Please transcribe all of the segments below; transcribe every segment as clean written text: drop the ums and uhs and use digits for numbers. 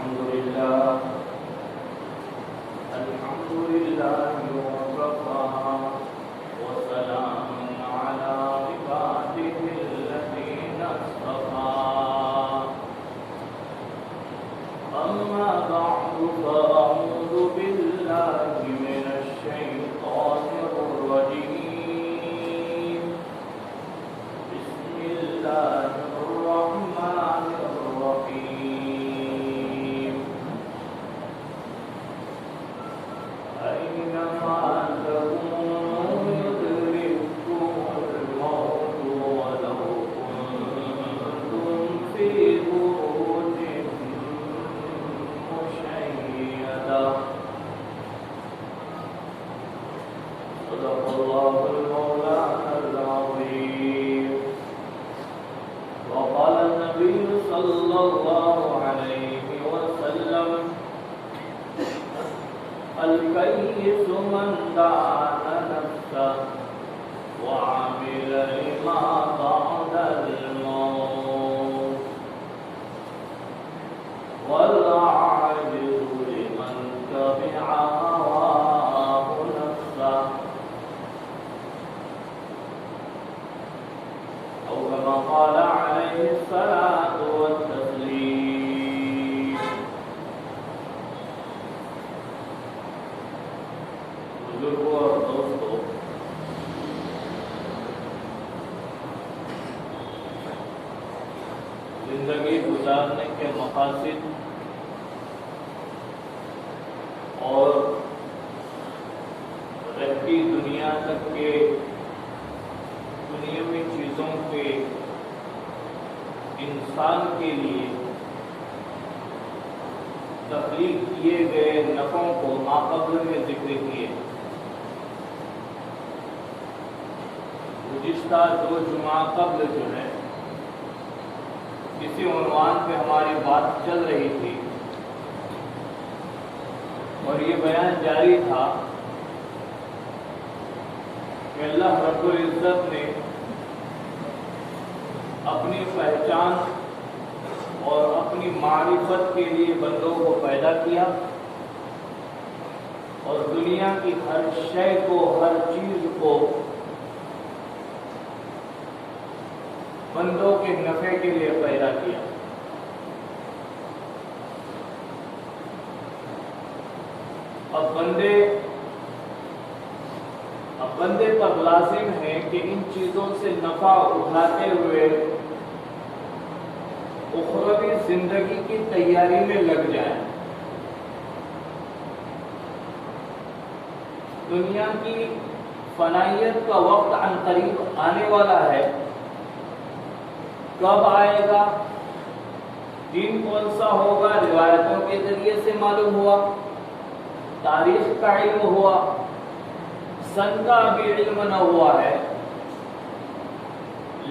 لله وكفى وسلام على عباده الذين اصطفى أما بعد فأعوذ بالله من الشيطان الرجيم بسم الله الرحمن الرحيم أينما تكونوا يدرككم الموت ولو كنتم في بروج مشيدة صدق الله المولانا العظيم وقال النبي صلى الله عليه وسلم الكيس من دان نفسه وعمل لما بعد الموت والعاجز لمن تبع هواه نفسه أو كما قال عليه الصلاة والتسليم. بزرگوں اور دوستوں، زندگی گزارنے کے مقاصد اور رہتی دنیا تک کے دنیاوی چیزوں کے انسان کے لیے تخلیق کیے گئے نفعوں کو ماقبل میں ذکر کیے. گزشتہ 2 جمعہ قبل جو ہے کسی عنوان پہ ہماری بات چل رہی تھی اور یہ بیان جاری تھا کہ اللہ رب العزت نے اپنی پہچان اور اپنی معرفت کے لیے بندوں کو پیدا کیا اور دنیا کی ہر شے کو، ہر چیز کو بندوں کے نفع کے لیے پیدا کیا. اب بندے پر لازم ہے کہ ان چیزوں سے نفع اٹھاتے ہوئے اخروی زندگی کی تیاری میں لگ جائیں. دنیا کی فنائیت کا وقت عن قریب آنے والا ہے. کب آئے گا، دن کون سا ہوگا، روایتوں کے ذریعے سے معلوم ہوا، تاریخ کا علم ہوا، سن کا ابھی علم نہ ہوا ہے.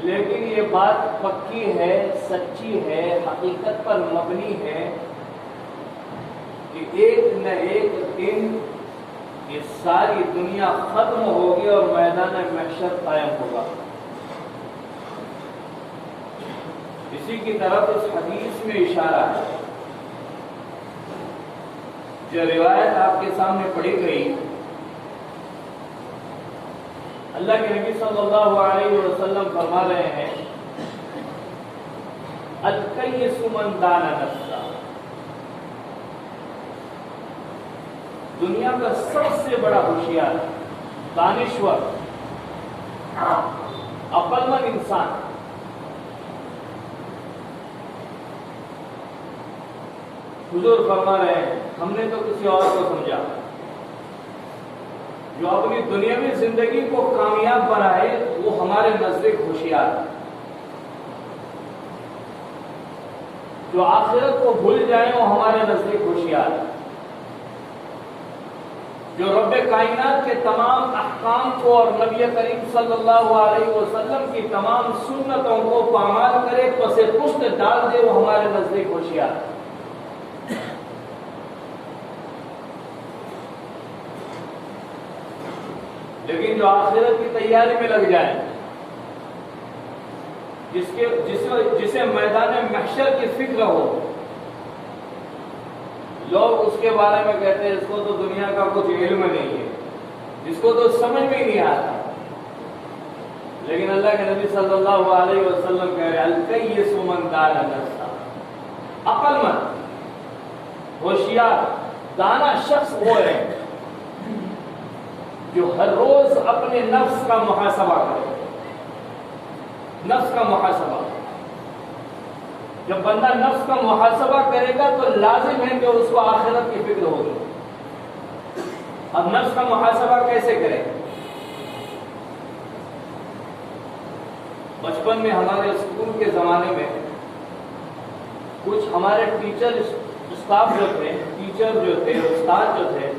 لیکن یہ بات پکی ہے، سچی ہے، حقیقت پر مبنی ہے کہ ایک نہ ایک دن یہ ساری دنیا ختم ہوگی اور میدان محشر قائم ہوگا. اسی کی طرف اس حدیث میں اشارہ ہے. جو روایت آپ کے سامنے پڑھی گئی، اللہ کے نبی صلی اللہ علیہ وسلم فرما رہے ہیں الکیس من دان نفسہ. دنیا کا سب سے بڑا ہوشیار، دانشور، عقل مند انسان حضور فرما رہے ہیں ہم نے تو کسی اور کو سمجھا، جو اپنی دنیاوی زندگی کو کامیاب بنائے وہ ہمارے نزدیک ہوشیار، جو آخرت کو بھول جائیں وہ ہمارے نزدیک ہوشیار، جو رب کائنات کے تمام احکام کو اور نبی کریم صلی اللہ علیہ وسلم کی تمام سنتوں کو پامال کرے، پس پشت ڈال دے، وہ ہمارے نزدیک ہوشیار. لیکن جو آخرت کی تیاری میں لگ جائے، جسے میدان محشر کی فکر ہو، لوگ اس کے بارے میں کہتے ہیں اس کو تو دنیا کا کچھ علم نہیں ہے، اس کو تو سمجھ میں ہی نہیں آتا، لیکن اللہ کے نبی صلی اللہ علیہ وسلم کہہ رہے الکیس من دان نفسہ، عقل مند ہوشیار دانا شخص وہ ہے جو ہر روز اپنے نفس کا محاسبہ کرے، نفس کا محاسبہ۔ جب بندہ نفس کا محاسبہ کرے گا تو لازم ہے کہ اس کو آخرت کی فکر ہوگی۔ اب نفس کا محاسبہ کیسے کرے؟ بچپن میں ہمارے اسکول کے زمانے میں کچھ ہمارے ٹیچر اسٹاف جو تھے، ٹیچر جو تھے، استاد جو تھے،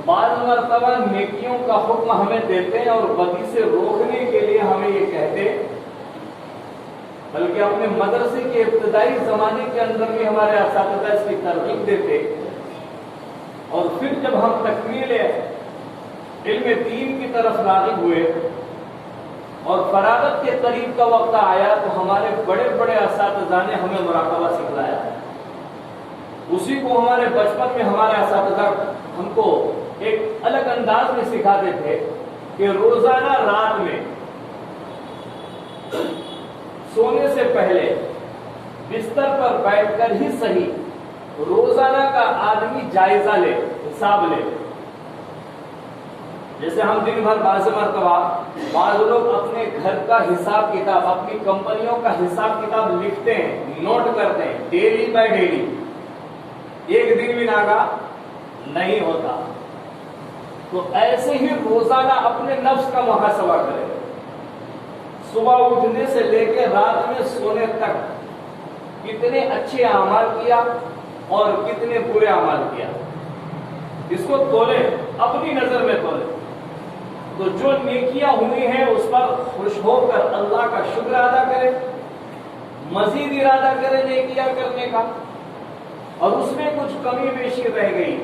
بعض مرتبہ نیکیوں کا حکم ہمیں دیتے ہیں اور بدی سے روکنے کے لیے ہمیں یہ کہتے، بلکہ اپنے مدرسے کے ابتدائی زمانے کے اندر بھی ہمارے اساتذہ اس کی ترغیب دیتے، اور پھر جب ہم تکمیل علم دین کی طرف راغب ہوئے اور فراغت کے قریب کا وقت آیا تو ہمارے بڑے بڑے اساتذہ نے ہمیں مراقبہ سکھلایا۔ اسی کو ہمارے بچپن میں ہمارے اساتذہ ہم کو ایک الگ انداز میں سکھاتے تھے کہ روزانہ رات میں سونے سے پہلے بستر پر بیٹھ کر ہی صحیح روزانہ کا آدمی جائزہ لے، حساب لے۔ جیسے ہم دن بھر بعض مرتبہ بعض لوگ اپنے گھر کا حساب کتاب، اپنی کمپنیوں کا حساب کتاب لکھتے ہیں، نوٹ کرتے ہیں ڈیلی بائی ڈیلی، ایک دن بھی ناگا نہیں ہوتا، تو ایسے ہی روزانہ اپنے نفس کا محاسبہ کرے، صبح اٹھنے سے لے کے رات میں سونے تک کتنے اچھے اعمال کیا اور کتنے برے اعمال کیا، اس کو تولے، اپنی نظر میں تولے، تو جو نیکیاں ہوئی ہیں اس پر خوش ہو کر اللہ کا شکر ادا کرے، مزید ارادہ کرے نیکیاں کرنے کا، اور اس میں کچھ کمی بیشی رہ گئی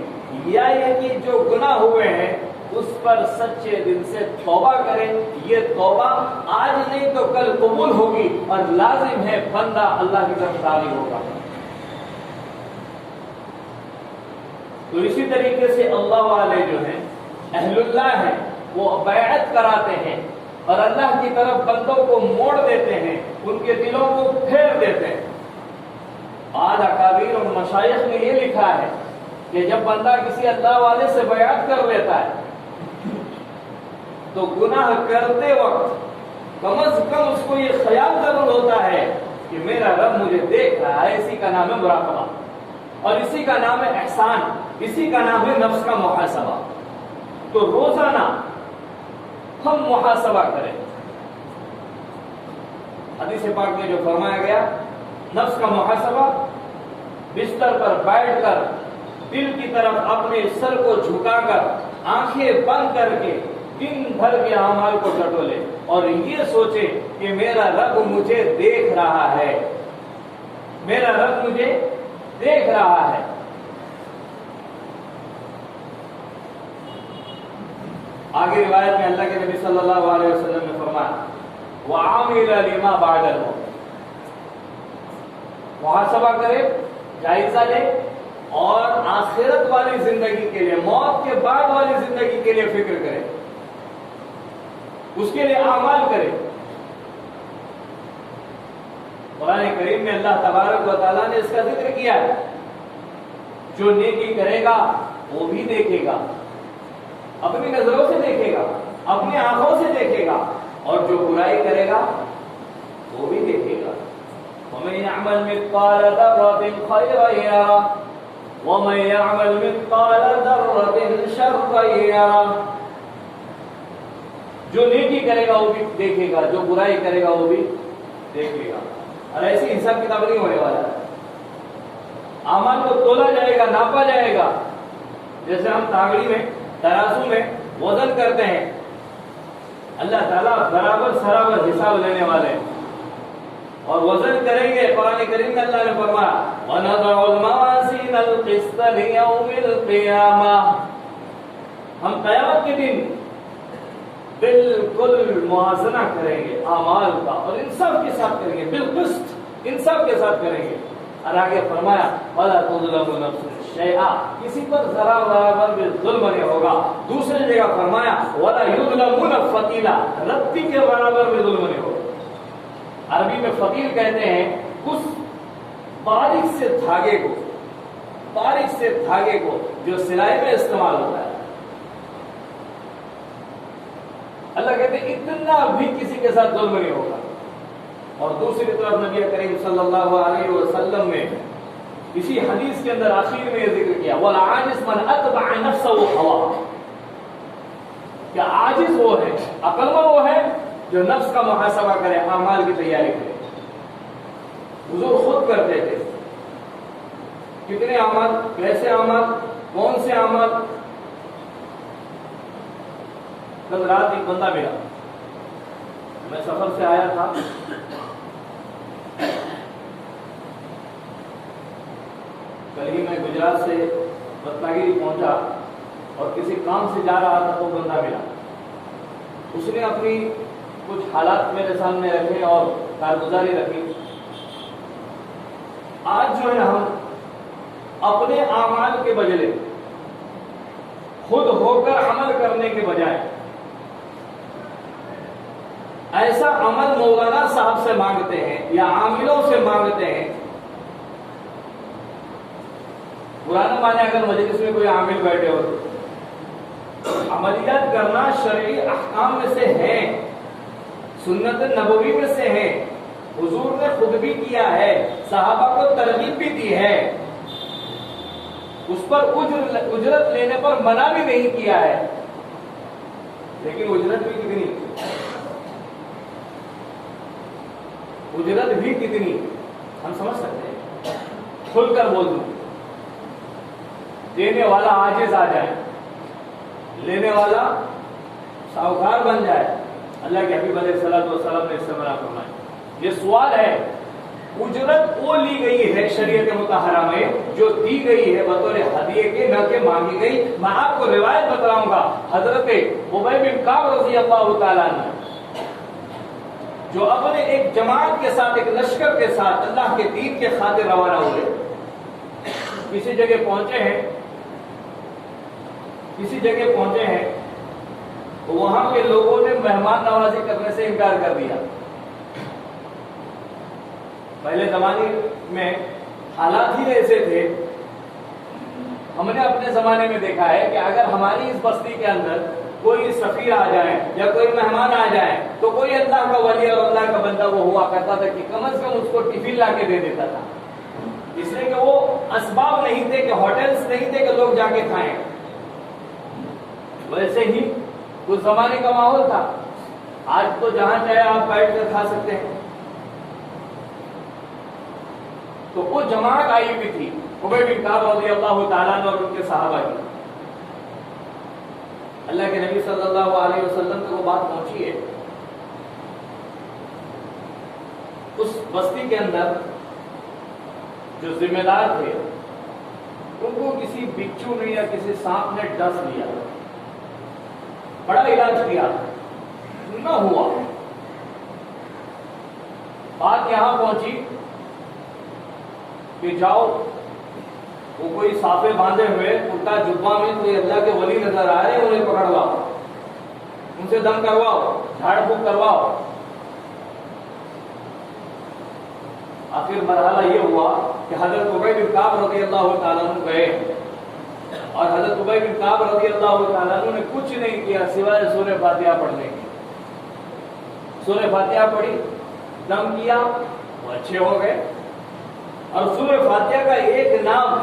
یا یہ کہ جو گناہ ہوئے ہیں اس پر سچے دل سے توبہ کرے، یہ توبہ آج نہیں تو کل قبول ہوگی اور لازم ہے بندہ اللہ کی طرف راضی ہوگا۔ تو اسی طریقے سے اللہ والے جو ہیں، اہل اللہ ہیں، وہ بیعت کراتے ہیں اور اللہ کی طرف بندوں کو موڑ دیتے ہیں، ان کے دلوں کو پھیر دیتے ہیں۔ آج اکابر اور مشائخ نے یہ لکھا ہے کہ جب بندہ کسی اللہ والے سے بیعت کر لیتا ہے تو گناہ کرتے وقت کم از کم اس کو یہ خیال ضرور ہوتا ہے کہ میرا رب مجھے دیکھ رہا ہے، اسی کا نام ہے مراقبہ اور اسی کا نام ہے احسان، اسی کا نام ہے نفس کا محاسبہ۔ تو روزانہ ہم محاسبہ کریں۔ حدیث پاک میں جو فرمایا گیا نفس کا محاسبہ، بستر پر بیٹھ کر دل کی طرف اپنے سر کو جھکا کر آنکھیں بند کر کے دن بھر کے اعمال کو ٹٹولے اور یہ سوچے کہ میرا رب مجھے دیکھ رہا ہے، میرا رب مجھے دیکھ رہا ہے۔ آگے روایت میں اللہ کے نبی صلی اللہ علیہ وسلم نے فرمایا وَعَمِلَ لِمَا بَعْدَ الْمَوْتِ، محاسبہ کرے، جائزہ لے اور آخرت والی زندگی کے لیے، موت کے بعد والی زندگی کے لیے فکر کرے، اس کے لیے اعمال کرے۔ قرآن کریم میں اللہ تبارک و تعالیٰ نے اس کا ذکر کیا ہے، جو نیکی کرے گا وہ بھی دیکھے گا، اپنی نظروں سے دیکھے گا، اپنی آنکھوں سے دیکھے گا، اور جو برائی کرے گا وہ بھی دیکھے گا۔ وَمَن يَعْمَلْ مِثْقَالَ ذَرَّةٍ خَيْرًا يَرَهُ وَمَن يَعْمَلْ مِثْقَالَ ذَرَّةٍ شَرًّا يَرَهُ، جو نیکی کرے گا وہ بھی دیکھے گا، جو برائی کرے گا وہ بھی دیکھے گا، اور ایسی حساب کتاب نہیں ہونے والا ہے۔ اعمال کو تولا جائے گا، ناپا جائے گا، جیسے ہم تاغڑی میں، ترازو میں وزن کرتے ہیں، اللہ تعالیٰ برابر سرابر حساب لینے والے ہیں اور وزن کریں گے۔ قرآن کریم میں اللہ نے فرمایا وَنَضَعُ الْمَوَازِينَ الْقِسْطَ لِيَوْمِ الْقِيَامَةِ، ہم قیامت کے دن بالکل موازنہ کریں گے اعمال کا اور انصاف کے ساتھ کریں گے، بالقسط انصاف کے ساتھ کریں گے۔ اور آگے فرمایا وَلَا تُظْلَمُ نَفْسٌ شَيْئًا، کسی پر ذرا برابر بھی ظلم نہیں ہوگا۔ دوسری جگہ فرمایا وَلَا يُظْلَمُونَ فَتِيلًا، رتی کے برابر بھی ظلم نہیں ہوگا۔ عربی میں فتیل کہتے ہیں اس باریک سے دھاگے کو جو سلائی میں استعمال ہوتا ہے۔ اللہ کہتے ہیں اتنا بھی کسی کے ساتھ ظلم نہیں ہوگا۔ اور دوسری طرف نبی کریم صلی اللہ علیہ وسلم نے اسی حدیث کے اندر آخر میں یہ ذکر کیا وَالْعَاجِزُ مَنْ أَتْبَعَ نَفْسَهُ هَوَاهَا، کہ عاجز وہ ہے، عقل مند وہ ہے جو نفس کا محاسبہ کرے، اعمال کی تیاری کرے۔ حضور خود کرتے تھے، کتنے اعمال، کیسے اعمال، کون سے اعمال۔ کل رات ایک بندہ ملا، میں سفر سے آیا تھا، کل ہی میں گجرات سے رتناگیری پہنچا اور کسی کام سے جا رہا تھا تو بندہ ملا، اس نے اپنی کچھ حالات میرے سامنے رکھے اور کارگزاری رکھی۔ آج جو ہے ہم اپنے اعمال کے بدلے خود ہو کر عمل کرنے کے بجائے ایسا عمل مولانا صاحب سے مانگتے ہیں یا عاملوں سے مانگتے ہیں۔ پرانا مانے اگر مجلس میں کوئی عامل بیٹھے ہو تو عملیات کرنا شرعی احکام میں سے ہے، سنت نبوی میں سے ہے، حضور نے خود بھی کیا ہے، صحابہ کو ترغیب بھی دی ہے، اس پر اجرت لینے پر منع بھی نہیں کیا ہے، لیکن اجرت بھی کتنی، اجرت بھی کتنی ہم سمجھ سکتے ہیں۔ کھل کر بول دوں، دینے والا عاجز آ جائے، لینے والا ساہوکار بن جائے، اللہ کے حبیب علیہ الصلوۃ والسلام نے اس سے منع فرمایا۔ یہ سوال ہے، اجرت وہ لی گئی ہے شریعت مطہرہ میں جو دی گئی ہے بطور ہدیے کے، نہ کہ مانگی گئی۔ میں آپ کو روایت بتلاؤں گا، حضرت ابی بن کعب رضی اللہ تعالیٰ عنہ جو اپنے ایک جماعت کے ساتھ، ایک لشکر کے ساتھ اللہ کے دین کے خاطر روانہ ہوئے، کسی جگہ پہنچے ہیں تو وہاں کے لوگوں نے مہمان نوازی کرنے سے انکار کر دیا۔ پہلے زمانے میں حالات ہی ایسے تھے، ہم نے اپنے زمانے میں دیکھا ہے کہ اگر ہماری اس بستی کے اندر کوئی سفیر آ جائے یا کوئی مہمان آ جائے تو کوئی اللہ کا ولی اور اللہ کا بندہ وہ ہوا کرتا تھا کہ کم از کم اس کو ٹفن لا کے دے دیتا تھا، اس لیے کہ وہ اسباب نہیں تھے، کہ ہوٹلز نہیں تھے کہ لوگ جا کے کھائیں۔ ویسے ہی اس زمانے کا ماحول تھا۔ آج تو جہاں چاہے آپ بیٹھ کر کھا سکتے ہیں۔ تو وہ جماعت آئی ہوئی تھی ابی بن کعب رضی اللہ تعالیٰ عنہ اور ان کے صحابہ کی۔ اللہ کے نبی صلی اللہ علیہ وسلم کو وہ بات پہنچی ہے، اس بستی کے اندر جو ذمہ دار تھے ان کو کسی بچھو نے یا کسی سانپ نے ڈس لیا، بڑا علاج کیا، نہ ہوا۔ بات یہاں پہنچی کہ جاؤ، وہ کوئی صافے باندھے ہوئے کرتا جبہ میں کوئی اللہ کے ولی نظر آ رہے، انہیں پکڑواؤ، ان سے دم کرواؤ، جھاڑ پھونک کرواؤ۔ آخر مرحلہ یہ ہوا کہ حضرت ابی بن کعب رضی اللہ تعالیٰ عنہ گئے، اور حضرت ابی بن کعب رضی اللہ تعالیٰ عنہ نے کچھ نہیں کیا سوائے سورہ فاتحہ پڑھنے کی۔ سورہ فاتحہ پڑھی، دم کیا، وہ اچھے ہو گئے۔ اور سورہ فاتحہ کا ایک نام،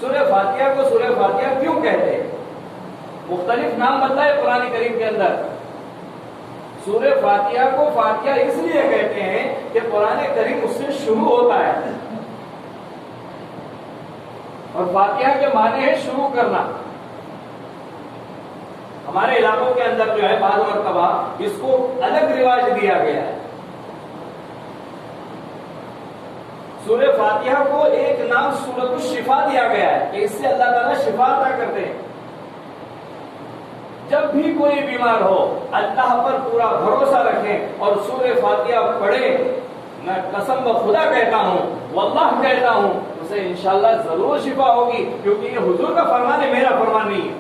سورہ فاتحہ کو سورہ فاتحہ کیوں کہتے ہیں؟ مختلف نام بتائے قرآن کریم کے اندر۔ سورہ فاتحہ کو فاتحہ اس لیے کہتے ہیں کہ قرآن کریم اس سے شروع ہوتا ہے، اور فاتحہ کے معنی ہے شروع کرنا۔ ہمارے علاقوں کے اندر جو ہے بعض مرتبہ اس کو الگ رواج دیا گیا ہے۔ سورہ فاتحہ کو ایک نام سورۃ الشفا دیا گیا ہے کہ اس سے اللہ تعالیٰ شفا عطا کرتے ہیں۔ جب بھی کوئی بیمار ہو اللہ پر پورا بھروسہ رکھیں اور سورہ فاتحہ پڑھیں۔ میں قسم بخدا کہتا ہوں واللہ کہتا ہوں اسے انشاءاللہ ضرور شفا ہوگی، کیونکہ یہ حضور کا فرمان ہے، میرا فرمان نہیں ہے۔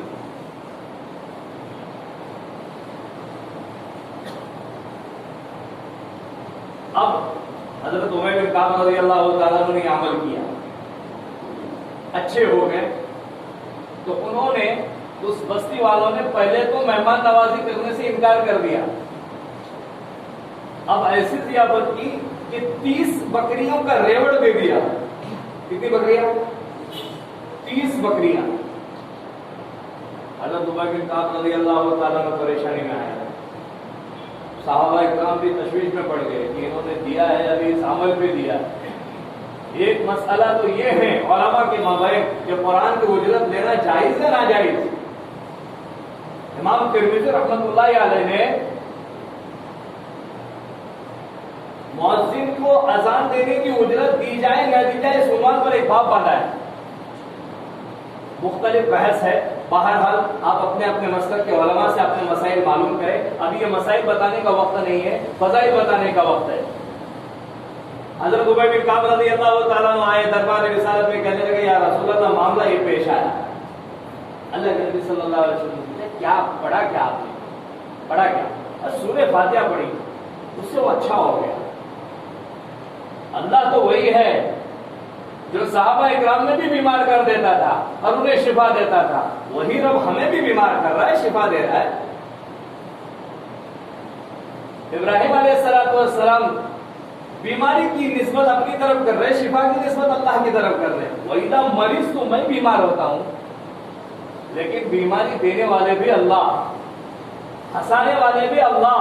اب حضرت عمر بن کعب رضی اللہ تعالیٰ عنہ نے عمل کیا، اچھے ہو گئے، تو انہوں نے اس بستی والوں نے پہلے تو مہمان نوازی کرنے سے انکار کر دیا، اب ایسی ضیافت کی کہ 30 بکریوں کا ریوڑ دے دیا۔ کتنی بکریاں؟ 30 بکریاں۔ حضرت عمر بن کعب رضی اللہ تعالیٰ عنہ پریشانی میں آئے، صحابہ اکرام بھی تشویش میں پڑ گئے کہ انہوں نے دیا ہے ابھی اس عمل پہ دیا۔ ایک مسئلہ تو یہ ہے علماء کے مابین کہ قرآن کی اجرت لینا جائز ہے ناجائز؟ امام ترمذی رحمۃ اللہ علیہ نے مؤذن کو اذان دینے کی اجرت دی جائے نہ دی جائے اس عنوان پر ایک باب باندھا ہے، مختلف بحث ہے۔ بہرحال آپ اپنے اپنے مسلک کے علماء سے اپنے مسائل معلوم کریں، ابھی یہ مسائل بتانے کا وقت نہیں ہے، فضائل بتانے کا وقت ہے۔ حضرت عمر بن کعب رضی اللہ تعالیٰ عنہ آئے دربار رسالت میں، کہنے لگے یا رسول اللہ معاملہ یہ پیش آیا۔ اللہ کے نبی صلی اللہ علیہ وسلم نے کیا پڑھا، کیا آپ نے پڑھا، کیا سورہ فاتحہ پڑھی، اس سے وہ اچھا ہو گیا۔ اللہ تو وہی ہے جو صحابہ اکرام میں بھی بیمار کر دیتا تھا اور انہیں شفا دیتا تھا، وہی رب ہمیں بھی بیمار کر رہا ہے، شفا دے رہا ہے۔ ابراہیم علیہ السلام بیماری کی نسبت اپنی طرف کر رہے، شفا کی نسبت اللہ کی طرف کر رہے۔ وَإِذَا مریض تو میں بیمار ہوتا ہوں، لیکن بیماری دینے والے بھی اللہ، ہنسانے والے بھی اللہ،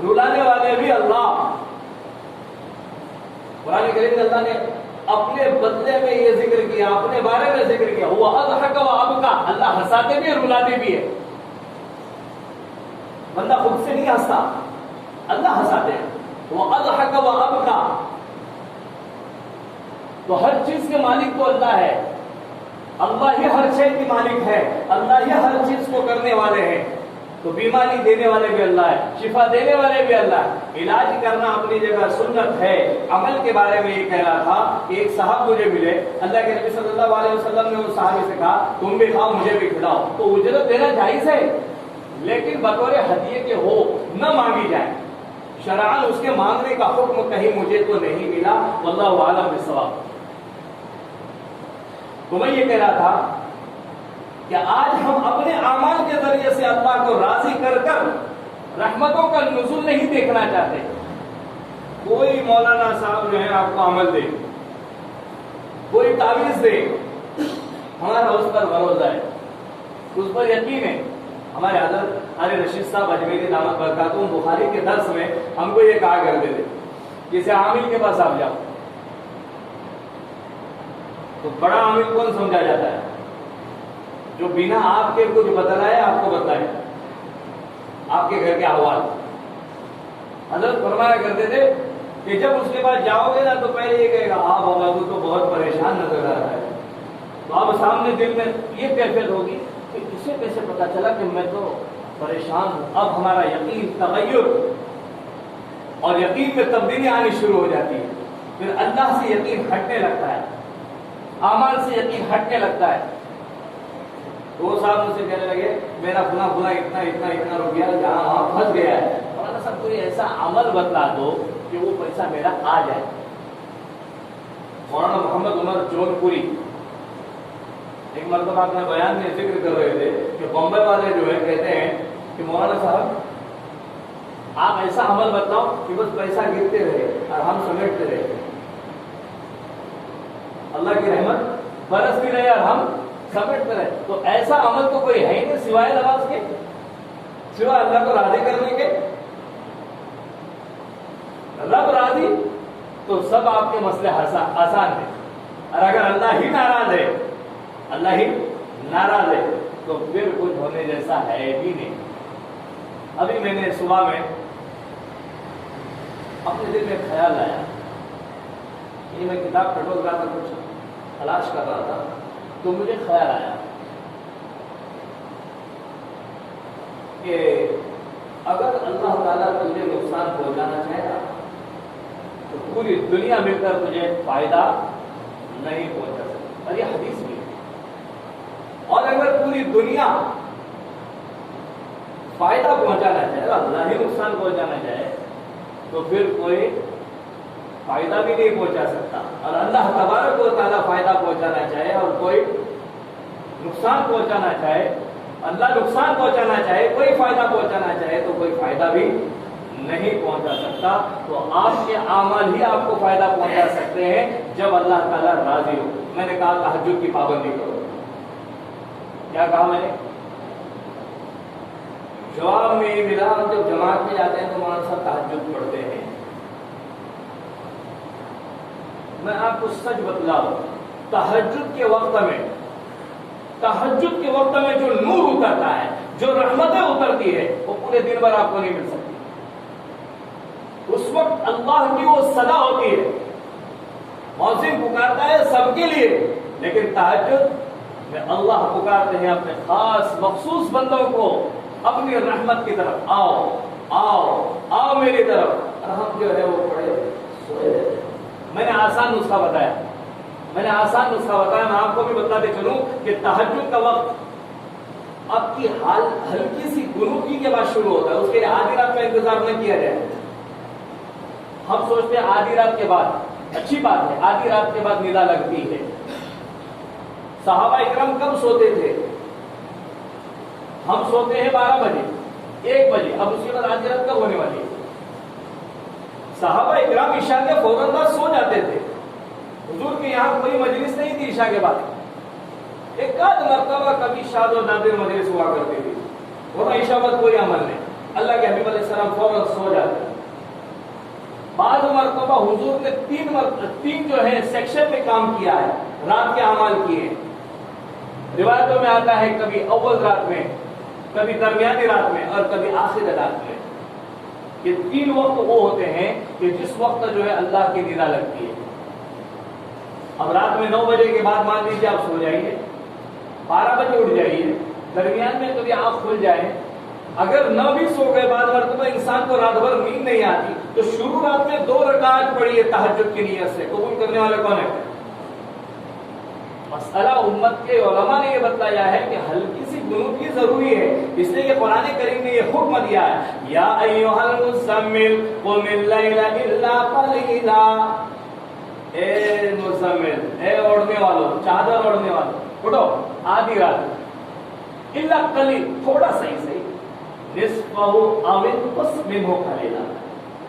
رلانے والے بھی اللہ۔ قرآن کریم میں اللہ نے اپنے بدلے میں یہ ذکر کیا، اپنے بارے میں ذکر کیا، وہ اضحک و ابکا، اللہ ہنساتے بھی رلاتے بھی ہے۔ بندہ خود سے نہیں ہنستا، اللہ ہنساتے ہیں، وہ اضحک و ابکا۔ تو ہر چیز کے مالک تو اللہ ہے، اللہ ہی ہر شے کی مالک ہے، اللہ ہی ہر چیز کو کرنے والے ہیں۔ تو بیماری دینے والے بھی اللہ ہے، شفا دینے والے بھی اللہ ہے۔ علاج کرنا اپنی جگہ سنت ہے۔ عمل کے بارے میں یہ کہہ رہا تھا کہ ایک صاحب مجھے ملے، اللہ کے نبی صلی اللہ علیہ وسلم نے اس صحابی سے کہا تم بھی کھاؤ مجھے بھی کھلاؤ، تو اجرت دینا جائز ہے، لیکن بطور ہدیے کے ہو، نہ مانگی جائے۔ شرعاً اس کے مانگنے کا حکم کہیں مجھے تو نہیں ملا، واللہ اعلم بالصواب۔ تو میں یہ کہہ رہا تھا کہ آج ہم اپنے اعمال کے ذریعے سے اللہ کو راضی کر کر رحمتوں کا نزول نہیں دیکھنا چاہتے۔ کوئی مولانا صاحب جو ہے آپ کو عمل دے، کوئی تعویذ دے، ہمارا اس پر بھروسہ ہے، اس پر یقین ہے۔ ہمارے حضرت علی رشید صاحب اجمیری دامت برکاتہم بخاری کے درس میں ہم کو یہ کہا کرتے تھے، کسی عامل کے پاس آپ جاؤ تو بڑا عامل کون سمجھا جاتا ہے؟ جو بنا آپ کے کچھ بتلائے آپ کو بتائے آپ کے گھر کے احوال۔ حضرت فرمایا کرتے تھے کہ جب اس کے پاس جاؤ گے نا تو پہلے یہ کہے گا آپ بابا تو بہت پریشان نظر آ رہا ہے، تو آپ سامنے دل میں یہ کیفیت ہوگی کہ اسے کیسے پتا چلا کہ میں تو پریشان ہوں۔ اب ہمارا یقین تغیر اور یقین میں تبدیلی آنی شروع ہو جاتی ہے، پھر اللہ سے یقین ہٹنے لگتا ہے، اعمال سے یقین ہٹنے لگتا ہے۔ وہ صاحب مجھ سے کہنے لگے میرا گناہ اتنا روپیہ جہاں وہاں پھنس گیا ہے، مولانا صاحب کوئی ایسا عمل بتلا دو کہ وہ پیسہ میرا آ جائے۔ مولانا محمد عمر جون پوری ایک مرتبہ اپنے بیان میں ذکر کر رہے تھے کہ بمبئی والے جو ہے کہتے ہیں کہ مولانا صاحب آپ ایسا عمل بتلاؤ کہ بس پیسہ گرتے رہے اور ہم سمیٹتے رہے، اللہ کی رحمت برستی رہے اور ہم سمیٹتے رہے۔ تو ایسا عمل تو کوئی ہے ہی نہیں سوائے نماز کے، سوائے اللہ کو راضی کرنے کے۔ رب راضی تو سب آپ کے مسئلے آسان ہیں، اور اگر اللہ ہی ناراض ہے، اللہ ہی ناراض ہے تو پھر کچھ ہونے جیسا ہے بھی نہیں۔ ابھی میں نے صبح میں اپنے دل میں خیال آیا، یہ میں کتاب ٹٹول رہا تھا، کچھ تلاش کر رہا تھا، تو مجھے خیال آیا کہ اگر اللہ تعالیٰ تجھے نقصان پہنچانا چاہے گا تو پوری دنیا مل کر تجھے فائدہ نہیں پہنچا سکتی، اور یہ حدیث بھی ہے۔ اور اگر پوری دنیا فائدہ پہنچانا چاہے، اللہ ہی نقصان پہنچانا چاہے، تو پھر کوئی فائدہ بھی نہیں پہنچا سکتا، اور اللہ تبارک و تعالیٰ فائدہ پہنچانا چاہے اور کوئی نقصان پہنچانا چاہے، اللہ نقصان پہنچانا چاہے، کوئی فائدہ پہنچانا چاہے تو کوئی فائدہ بھی نہیں پہنچا سکتا۔ تو آپ کے اعمال ہی آپ کو فائدہ پہنچا سکتے ہیں جب اللہ تعالیٰ راضی ہو۔ میں نے کہا تہجد کی پابندی کرو، کیا کہا میں نے؟ جواب میں یہ ملا، جب جماعت میں جاتے ہیں تو مولانا صاحب تہجد پڑھتے ہیں۔ میں آپ کو سچ بتلاؤں، تہجد کے وقت میں جو نور اترتا ہے، جو رحمتیں اترتی ہے، وہ پورے دن بھر آپ کو نہیں مل سکتی۔ اس وقت اللہ کی وہ صدا ہوتی ہے، مؤذن پکارتا ہے سب کے لیے، لیکن تہجد میں اللہ پکارتے ہیں اپنے خاص مخصوص بندوں کو اپنی رحمت کی طرف، آؤ آؤ آؤ میری طرف، اور ہم جو ہے وہ پڑے سوئے رہتے ہیں۔ میں نے آسان نسخہ بتایا، میں آپ کو بھی بتاتے چلوں کہ تہجد کا وقت آپ کی ہلکی سی گنوکی کے بعد شروع ہوتا ہے، اس کے لیے آدھی رات کا انتظار نہ کیا جائے۔ ہم سوچتے ہیں آدھی رات کے بعد، اچھی بات ہے، آدھی رات کے بعد ندا لگتی ہے۔ صحابہ اکرام کب سوتے تھے؟ ہم سوتے ہیں 12 بجے 1 بجے، اب اس کے بعد آدھی رات کب ہونے والی ہے؟ صحابہ اکرام عشاء کے فوراً بعد سو جاتے تھے۔ حضور کے یہاں کوئی مجلس نہیں تھی عشاء کے بعد، ایک آدھ مرتبہ کبھی شاد و نادر مجلس ہوا کرتی تھی، ورنہ عشاء بعد کوئی عمل نہیں۔ اللہ کے حبیب علیہ السلام فوراً سو جاتے۔ بعض مرتبہ حضور نے تین جو ہے سیکشن میں کام کیا ہے، رات کے اعمال کیے۔ روایتوں میں آتا ہے کبھی اول رات میں، کبھی درمیانی رات میں، اور کبھی آخر رات میں۔ یہ 3 وقت وہ ہوتے ہیں کہ جس وقت جو ہے اللہ کی ندا لگتی ہے۔ اب رات میں 9 بجے کے بعد مان لیجیے آپ سو جائیے، 12 بجے اٹھ جائیے، درمیان میں کبھی آنکھ کھل جائے، اگر نہ بھی سو گئے، بعد مرتبہ انسان کو رات بھر نیند نہیں آتی، تو شروع رات میں 2 رکعت پڑھیے تہجد کی نیت سے۔ قبول کرنے والے کون ہے؟ مسئلہ امت کے علماء نے یہ بتلایا ہے کہ ہلکی سی گنوکی ضروری ہے، اس لیے کہ قرآن کریم نے یہ حکم دیا ہے، یا ایھا المزمل قم اللیل الا قلیلا، اے مزمل، اے اوڑھنے والوں، چادر اوڑھنے والوں، اٹھو آدھی رات، الا قلیل، تھوڑا سا ہی صحیح، نصفہ او انقص منہ قلیلا،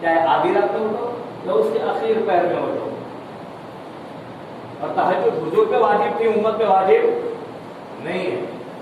چاہے آدھی رات میں اٹھو یا اس کے اخیر پہر میں اٹھو۔ اور تہجد حضور پہ واجب تھی، امت پہ واجب نہیں ہے۔